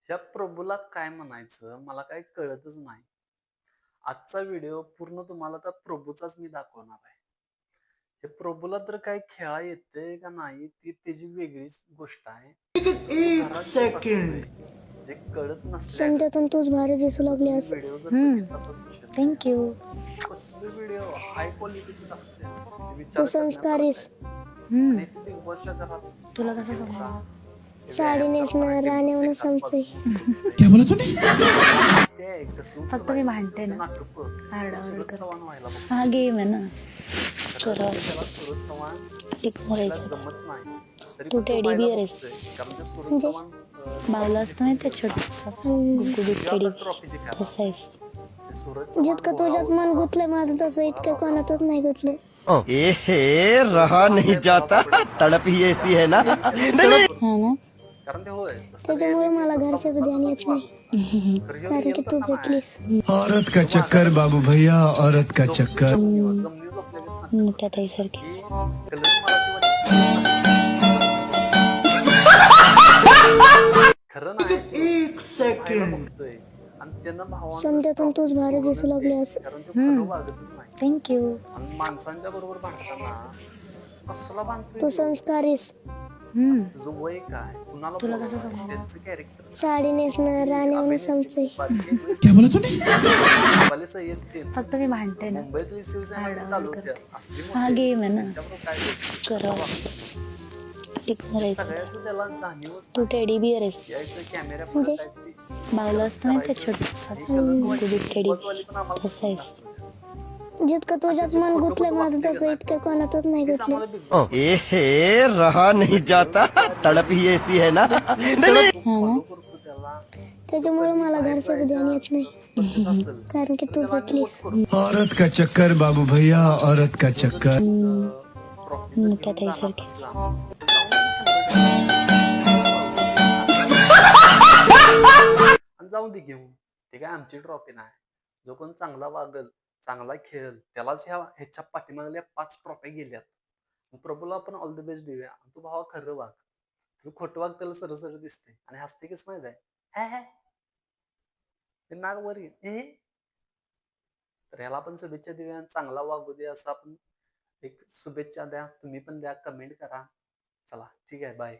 ह्या प्रभूला काय म्हणायचं मला काही कळतच नाही. आजचा व्हिडिओ पूर्ण तुम्हाला त्या प्रभूचाच मी दाखवणार आहे. हे प्रभूला तर काही खेळा येतंय का नाही ती त्याची वेगळीच गोष्ट आहे. तो घरात जे बघतोय, जे कळत नसल्यागत समजातून तूच भारी दिसू जर तुम्ही लागलीस. व्हिडिओ जर बघितलासा सोशल थँक मीडियावर, यू. कसले व्हिडिओ हाय क्वालिटीचे टाकते, जे तू विचार करण्यासारखं संस्कारीस. आहे. आणि ते बिग बॉसच्या घरात तुला पाऊल कसं ठेवता, समजलं? ते साडी व्यायाम करताना नेसणं टेबल्स राण्यावरून एकाच समजतंय. बाजूने उचलतोय. क्या बोला तूने? ते कसं फक्त मी उचलायचं भांडते ते ना, नाटक आरडाओरड सूरज करते. चव्हाण व्हायला बघतो. हा गेम आहे ना, खरं तर म्हणजे त्याला सूरज चव्हाण टिक व्हायला मारायचं. जमत नाही, तरी तू पण तो टेडी व्हायला बिअर आहेस. बघतोय. कारण ते सूरज म्हणजे चव्हाण बावला trophy असतं माहिती जिंकून छोटस जिंकला. गुबगुबीत तो टेडी आता ट्रॉफी जिंकायला कसं आहेस? ते सूरज चव्हाण जितकं तुझ्यात घोडावरून मन trophy गुतलंय माझं तसं जिंकून इतकं बघा कोणातच नाही गुतलं. ए रहा नहीं जाता, तड़प ही ऐसी है ना। हा ना, कारण ते होय तसं त्याच्यामुळे reality मला तसा घरच्याचं होता ध्यान तसा येत ती नाही. वागत होता. खरं ह्यो कारण real की तू तसा नाही. भेटलीस. औरत का चक्कर बाबू भैया, औरत का चक्कर. जमनी झोपल्यागत नाटक मोठ्या करतोय. ताईसारखीच. ही कलर मराठीवाली खरंच खरं नाही तो व्हायला बघतोय आणि त्यानं भावानं समजातून तूच trophy भारी दिसू सोडूनच लागलीस. द्यायची. कारण तो खरं वागतच नाही. थँक्यू. आणि माणसांच्या बरोबर भांडताना कसला भांडतोय तू तो? संस्कारीस. तुझं वय काय, कुणाला तुला कसं बोलवणार, समजलं? त्यांचं कॅरेक्टर साडी नेसणं राण्यावरून समजतंय. क्या बोला तूने? फक्त मी भांडते ना, मुंबईतली शिवसेना जी आरडाओरड चालवत्या करते. असली हा मोठी गेम आहे ना, त्यांच्याबरोबर काय बोलतो, कर कसं वागतो? टिक मारायचं. सगळ्याचं त्याला जाणीवच तू नाही. टेडी बिअर आहेस. यायचं कॅमेरा पुढे म्हणजे काहीतरी बावला असतं माहिती करायचं. छोटस ही कलर्स वाली गुबगुबीत Big टेडी Boss वाली पण आम्हाला कसं तसंच आहेस? दाखवतात. जितकं तुझ्यात त्याची मन खोटं गुतलंय खोटं माझं वागते तसं का इतकं कोणातच नाही तीच गुतलं. आम्हाला Big Boss ए रहा नहीं जाता, तड़प ही ऐसी है ना। हा ना, फॉलो करतो त्याला. त्याच्यामुळे कधी मला बाहेर घरच्याचं ध्यान येत जायच्या नाही. स्पर्धेत असेल कारण की तर तू त्याला आम्ही भेटलीस. vote करू. औरत का चक्कर बाबू भैया, औरत का चक्कर. ट्रॉफी जर मोठ्या घेऊन जाणार ताईसारखीच. असला तर जाऊन दे 100%. आणि जाऊन दे घेऊन. ते काय आमची ट्रॉफी नाही. जो कोण चांगला वागल, चांगला खेळल त्यालाच ह्याच्या पाठीमागल्या 5 ट्रॉफी गेल्यात. प्रभूला आपण ऑल द बेस्ट देऊया. तू भावा खरं वाग. तू खोटं वाग त्याला सरळ सरळ दिसते आणि हसते कसं माहित आहे. हे हे ते नाक वर येईल. तर ह्याला आपण शुभेच्छा देऊया. चांगला वागू दे असं आपण एक शुभेच्छा द्या. तुम्ही पण द्या, कमेंट करा. चला ठीक आहे, बाय.